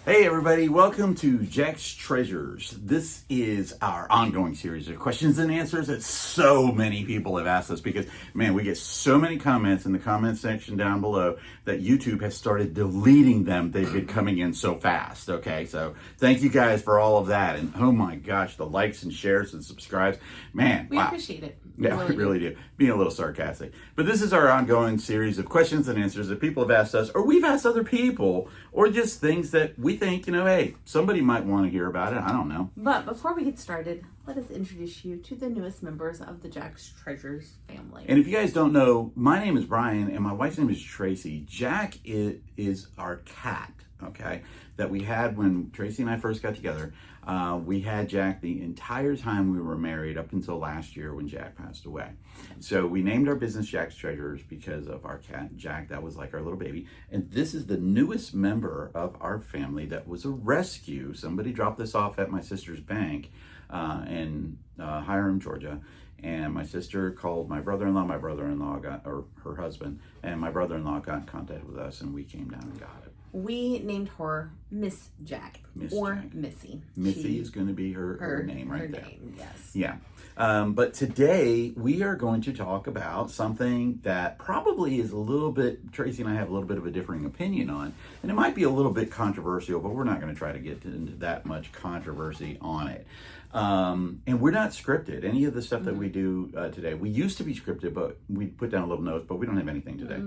Hey everybody, welcome to Jack's Treasures. This is our ongoing series of questions and answers that so many people have asked us because, man, we get so many comments in the comment section down below that YouTube has started deleting them. They've been coming in so fast, okay? So thank you guys for all of that. And oh my gosh, the likes and shares and subscribes. Man, we appreciate it. Yeah, we really do. Being a little sarcastic. But this is our ongoing series of questions and answers that people have asked us, or we've asked other people, or just things that we think, hey, somebody might want to hear about it. I don't know. But before we get started, let us introduce you to the newest members of the Jack's Treasures family. And if you guys don't know, my name is Brian, and my wife's name is Tracy. Jack is our cat, okay, that we had when Tracy and I first got together. We had Jack the entire time we were married up until last year when Jack passed away. So we named our business Jack's Treasures because of our cat, Jack. That was like our little baby. And this is the newest member of our family that was a rescue. Somebody dropped this off at my sister's bank in Hiram, Georgia. And my sister called my brother-in-law got, or her husband, and my brother-in-law got in contact with us, and we came down and got it. We named her Miss Jack, Jack. Missy. Missy is going to be her name right there. Name, yes. Yeah. But today we are going to talk about something that probably is a little bit, Tracy and I have a little bit of a differing opinion on, and it might be a little bit controversial, but we're not going to try to get into that much controversy on it. And we're not scripted. Any of the stuff that we do today, we used to be scripted, but we put down a little notes, but we don't have anything today.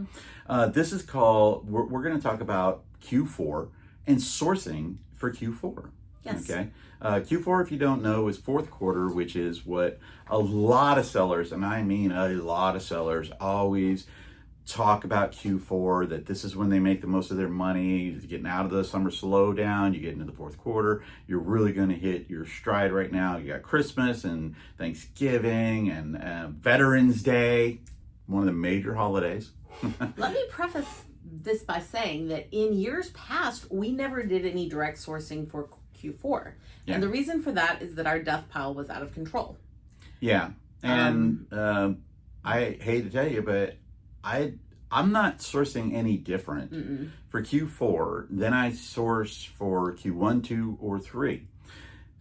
This is called, we're going to talk about Q4 and sourcing for Q4. Yes. Okay. Q4, if you don't know, is fourth quarter, which is what a lot of sellers, and I mean a lot of sellers, always talk about Q4, that this is when they make the most of their money. You're getting out of the summer slowdown, you get into the fourth quarter, you're really going to hit your stride right now. You got Christmas and Thanksgiving and Veterans Day, one of the major holidays. Let me preface this by saying that in years past, we never did any direct sourcing for Q4. Yeah. And the reason for that is that our death pile was out of control. Yeah. And I hate to tell you, but I'm not sourcing any different for Q4 than I source for Q1, 2, or 3.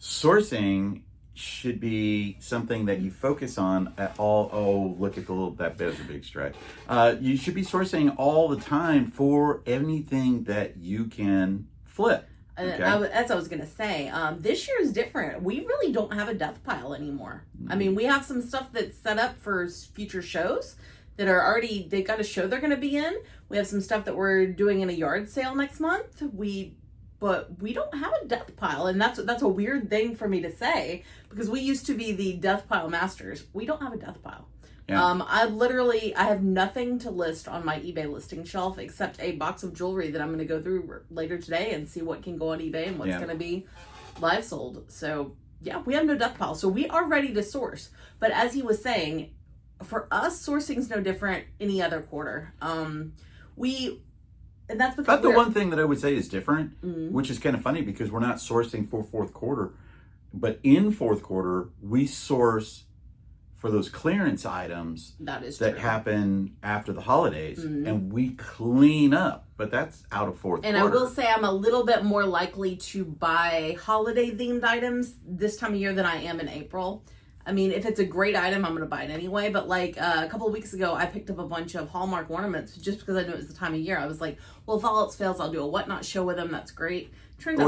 Sourcing should be something that you focus on at all. Oh, look at that bed's a big stretch. You should be sourcing all the time for anything that you can flip. Okay. As I was going to say, this year is different. We really don't have a death pile anymore. I mean, we have some stuff that's set up for future shows that are already, they got a show they're going to be in. We have some stuff that we're doing in a yard sale next month. But we don't have a death pile, and that's a weird thing for me to say because we used to be the death pile masters. We don't have a death pile. Yeah. I have nothing to list on my eBay listing shelf except a box of jewelry that I'm going to go through later today and see what can go on eBay and what's going to be live sold. So yeah, we have no death pile. So we are ready to source. But as he was saying, for us, sourcing is no different any other quarter. And that's because the one thing that I would say is different, which is kind of funny because we're not sourcing for fourth quarter, but in fourth quarter, we source for those clearance items that happen after the holidays, and we clean up, but that's out of fourth quarter. And I will say I'm a little bit more likely to buy holiday-themed items this time of year than I am in April. I mean, if it's a great item, I'm going to buy it anyway. But like a couple of weeks ago, I picked up a bunch of Hallmark ornaments just because I knew it was the time of year. I was like, well, if all else fails, I'll do a whatnot show with them. That's great. Turns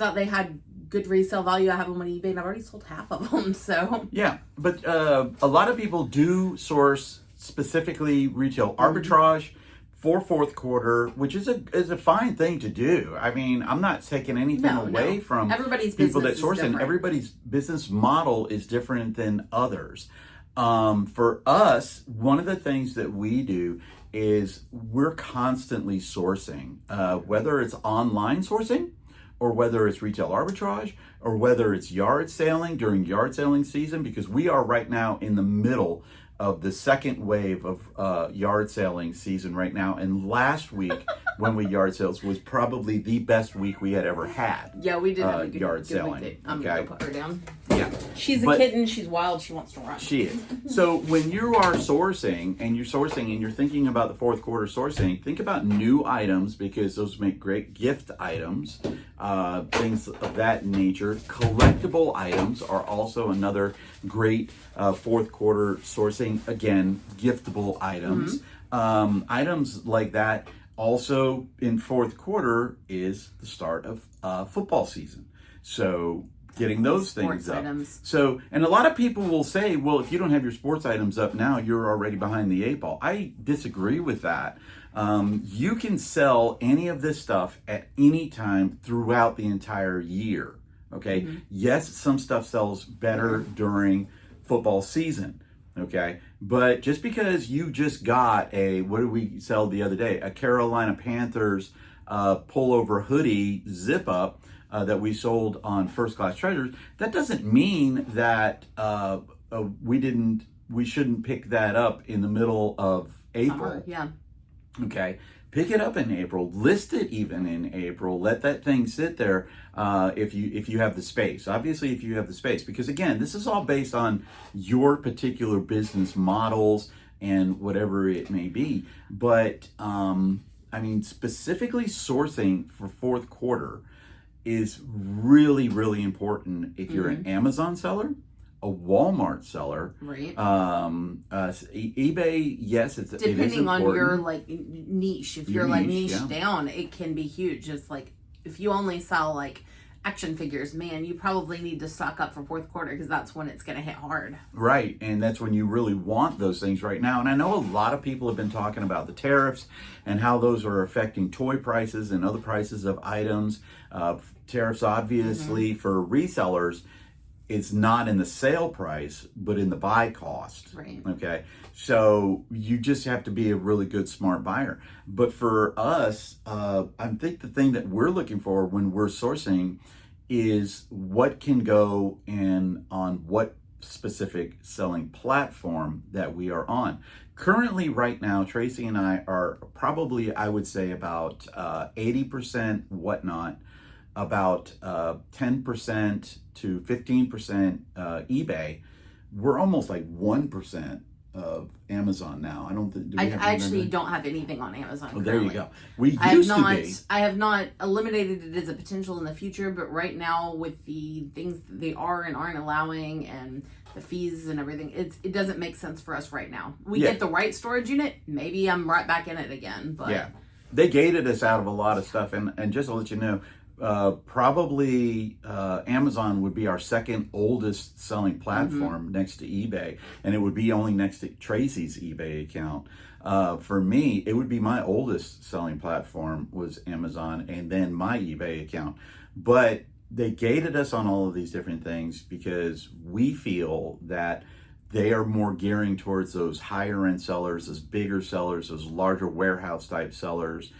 out they had good resale value. I have them on eBay, and I've already sold half of them. So yeah, but a lot of people do source specifically retail arbitrage for fourth quarter, which is a fine thing to do. I mean, I'm not taking anything away from everybody's people that source, and everybody's business model is different than others. For us, one of the things that we do is we're constantly sourcing, whether it's online sourcing or whether it's retail arbitrage or whether it's yard selling during yard selling season, because we are right now in the middle of the second wave of yard selling season right now. And last week when we yard sales was probably the best week we had ever had. Yeah, we did have a good yard selling. Week. I'm going to put her down. Yeah. Yeah. She's a kitten. She's wild. She wants to run. She is. So when you are sourcing and you're thinking about the fourth quarter sourcing, think about new items because those make great gift items, things of that nature. Collectible items are also another great fourth quarter sourcing. Again, giftable items. Items like that. Also in fourth quarter is the start of football season. So getting those things up. Items. So, and a lot of people will say, well, if you don't have your sports items up now, you're already behind the eight ball. I disagree with that. You can sell any of this stuff at any time throughout the entire year. Okay. Yes, some stuff sells better during football season. Okay. But just because you just got what did we sell the other day? A Carolina Panthers pullover hoodie zip up that we sold on First Class Treasures, that doesn't mean that we shouldn't pick that up in the middle of April. Summer, yeah. Okay. Pick it up in April. List it even in April. Let that thing sit there if you have the space. Obviously, if you have the space, because again, this is all based on your particular business models and whatever it may be. But specifically sourcing for fourth quarter is really, really important if you're an Amazon seller, a Walmart seller, right? eBay, yes, it is depending on important. your like niche. If you're like niche down, it can be huge. Just like if you only sell like action figures, man, you probably need to stock up for fourth quarter because that's when it's going to hit hard. Right, and that's when you really want those things right now. And I know a lot of people have been talking about the tariffs and how those are affecting toy prices and other prices of items. Tariffs, obviously, for resellers, it's not in the sale price, but in the buy cost. Right. Okay. So you just have to be a really good, smart buyer. But for us, I think the thing that we're looking for when we're sourcing is what can go in on what specific selling platform that we are on. Currently, right now, Tracy and I are probably, I would say, about 80% whatnot, about 10% to 15% eBay. We're almost like 1% of Amazon now. I don't think. I actually don't have anything on Amazon. Oh, there you go. We used to be. I have not eliminated it as a potential in the future, but right now with the things that they are and aren't allowing and the fees and everything, it doesn't make sense for us right now. We get the right storage unit, maybe I'm right back in it again. But yeah, they gated us out of a lot of stuff, and just to let you know. Probably Amazon would be our second oldest selling platform next to eBay, and it would be only next to Tracy's eBay account. For me, it would be my oldest selling platform was Amazon, and then my eBay account. But they gated us on all of these different things because we feel that they are more gearing towards those higher end sellers, those bigger sellers, those larger warehouse type sellers.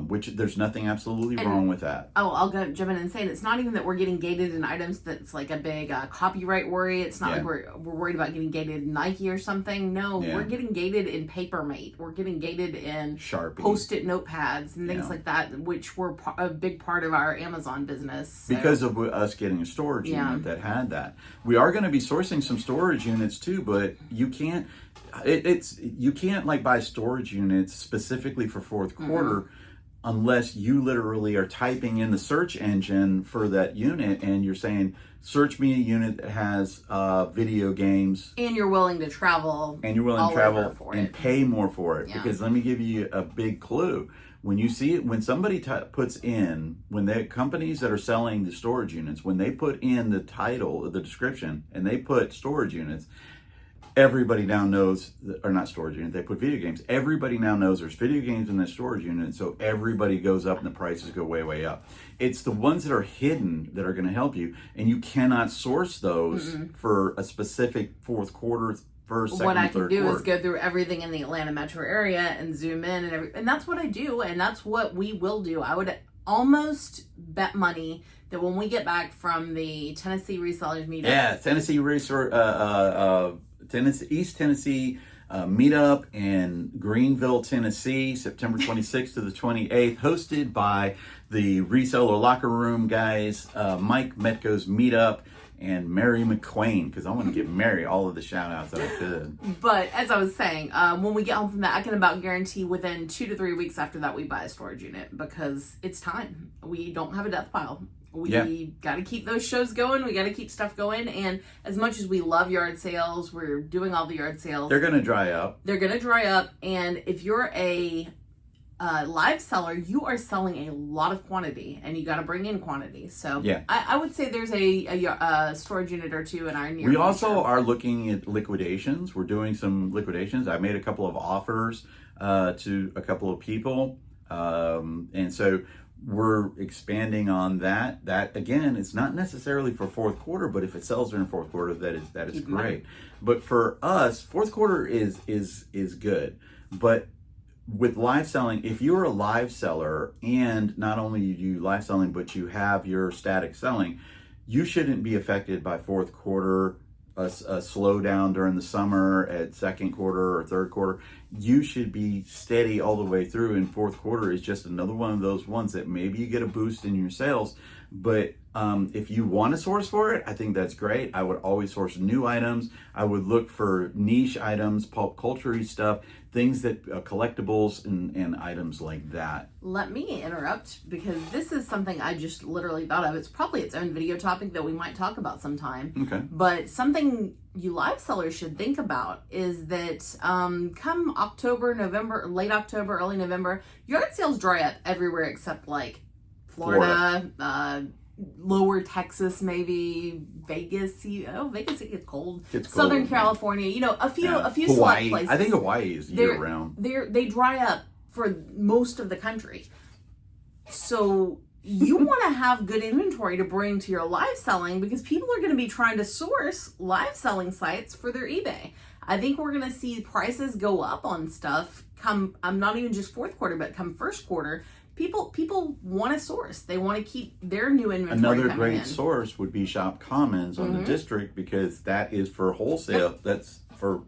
Which there's nothing absolutely wrong with that. Oh, I'll go jump in and say it's not even that we're getting gated in items that's like a big copyright worry. It's not like we're worried about getting gated in Nike or something. No, we're getting gated in Papermate. We're getting gated in Sharpie, Post-it notepads and things like that, which were a big part of our Amazon business. So. Because of us getting a storage unit that had that. We are going to be sourcing some storage units too, but you can't. You can't like buy storage units specifically for fourth quarter unless you literally are typing in the search engine for that unit and you're saying, search me a unit that has video games. And you're willing to travel. And you're willing to travel and pay more for it. Yeah. Because let me give you a big clue. When you see it, when somebody puts in, when the companies that are selling the storage units, when they put in the title, the description, and they put storage units, everybody now knows, or not storage unit, they put video games. Everybody now knows there's video games in that storage unit, so everybody goes up and the prices go way, way up. It's the ones that are hidden that are going to help you, and you cannot source those for a specific fourth quarter, first, second, what I can do is go through everything in the Atlanta metro area and zoom in, and that's what I do, and that's what we will do. I would almost bet money that when we get back from the Tennessee Resellers meetup, East Tennessee meetup in Greenville, Tennessee, September 26th to the 28th, hosted by the Reseller Locker Room guys, Mike Metko's meetup. and Mary McQueen, because I want to give Mary all of the shout outs that I could. But as I was saying, when we get home from that, I can about guarantee within 2 to 3 weeks after that, we buy a storage unit because it's time. We don't have a death pile. We got to keep those shows going. We got to keep stuff going. And as much as we love yard sales, we're doing all the yard sales. They're going to dry up. They're going to dry up. And if you're a live seller, you are selling a lot of quantity and you got to bring in quantity. So I would say there's a storage unit or two in our near future. Also are looking at liquidations. We're doing some liquidations. I made a couple of offers to a couple of people. And so we're expanding on that. That again, it's not necessarily for fourth quarter, but if it sells during fourth quarter, that is great. But for us, fourth quarter is good. But with live selling, if you're a live seller and not only you do live selling, but you have your static selling, you shouldn't be affected by fourth quarter, a slowdown during the summer at second quarter or third quarter. You should be steady all the way through, and fourth quarter is just another one of those ones that maybe you get a boost in your sales. But if you want to source for it, I think that's great. I would always source new items. I would look for niche items, pop culture-y stuff, things that collectibles and items like that. Let me interrupt because this is something I just literally thought of. It's probably its own video topic that we might talk about sometime. Okay. But something you live sellers should think about is that come October, November, late October, early November, yard sales dry up everywhere except like Florida. Lower Texas, maybe Vegas. Vegas it gets cold. Southern California, a few Hawaii. select places. I think Hawaii is year round. They dry up for most of the country. So you want to have good inventory to bring to your live selling because people are going to be trying to source live selling sites for their eBay. I think we're going to see prices go up on stuff come, I'm not even just fourth quarter, but come first quarter. People want to source. They want to keep their new inventory. Another great source would be Shop Commons on the district because that is for wholesale. Yep. That's for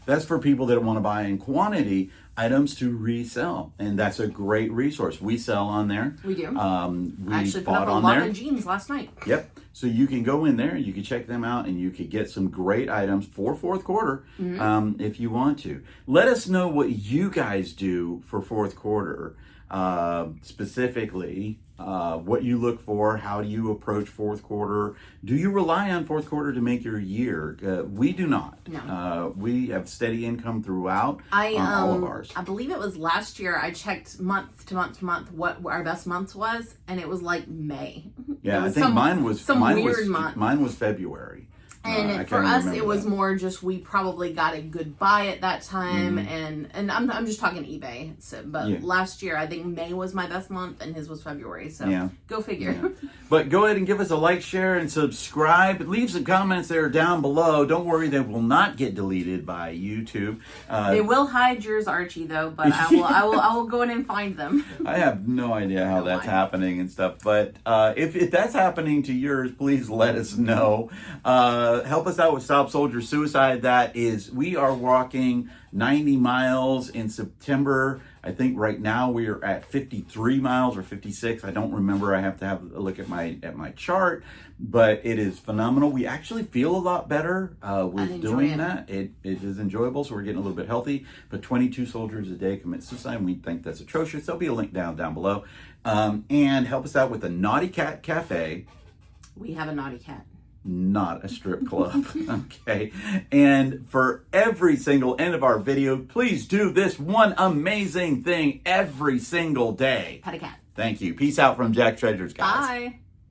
that's for people that want to buy in quantity items to resell, and that's a great resource. We sell on there. We do. We actually put bought up a on lot there. of jeans last night. Yep. So you can go in there, you can check them out, and you could get some great items for fourth quarter if you want to. Let us know what you guys do for fourth quarter, specifically what you look for. How do you approach fourth quarter? Do you rely on fourth quarter to make your year? We do not. No. We have steady income throughout all of ours. I believe it was last year I checked month to month what our best month was, and it was like May. Yeah, I think mine was month. Mine was February. And for us, it was more just we probably got a good buy at that time, and I'm just talking eBay. So, but last year I think May was my best month, and his was February. So go figure. Yeah. But go ahead and give us a like, share, and subscribe. Leave some comments there down below. Don't worry, they will not get deleted by YouTube. They will hide yours, Archie, though. But I will go in and find them. I have no idea how that's happening and stuff. But if that's happening to yours, please let us know. Help us out with Stop Soldier Suicide. We are walking 90 miles in September. I think right now we are at 53 miles or 56. I don't remember. I have to have a look at my chart, but it is phenomenal. We actually feel a lot better with doing that. It is enjoyable, so we're getting a little bit healthy. But 22 soldiers a day commit suicide, and we think that's atrocious. There'll be a link down below. And help us out with the Naughty Cat Cafe. We have a naughty cat. Not a strip club. Okay. And for every single end of our video, please do this one amazing thing every single day. Pet a cat. Thank you. Peace out from Jack Treasures, guys. Bye.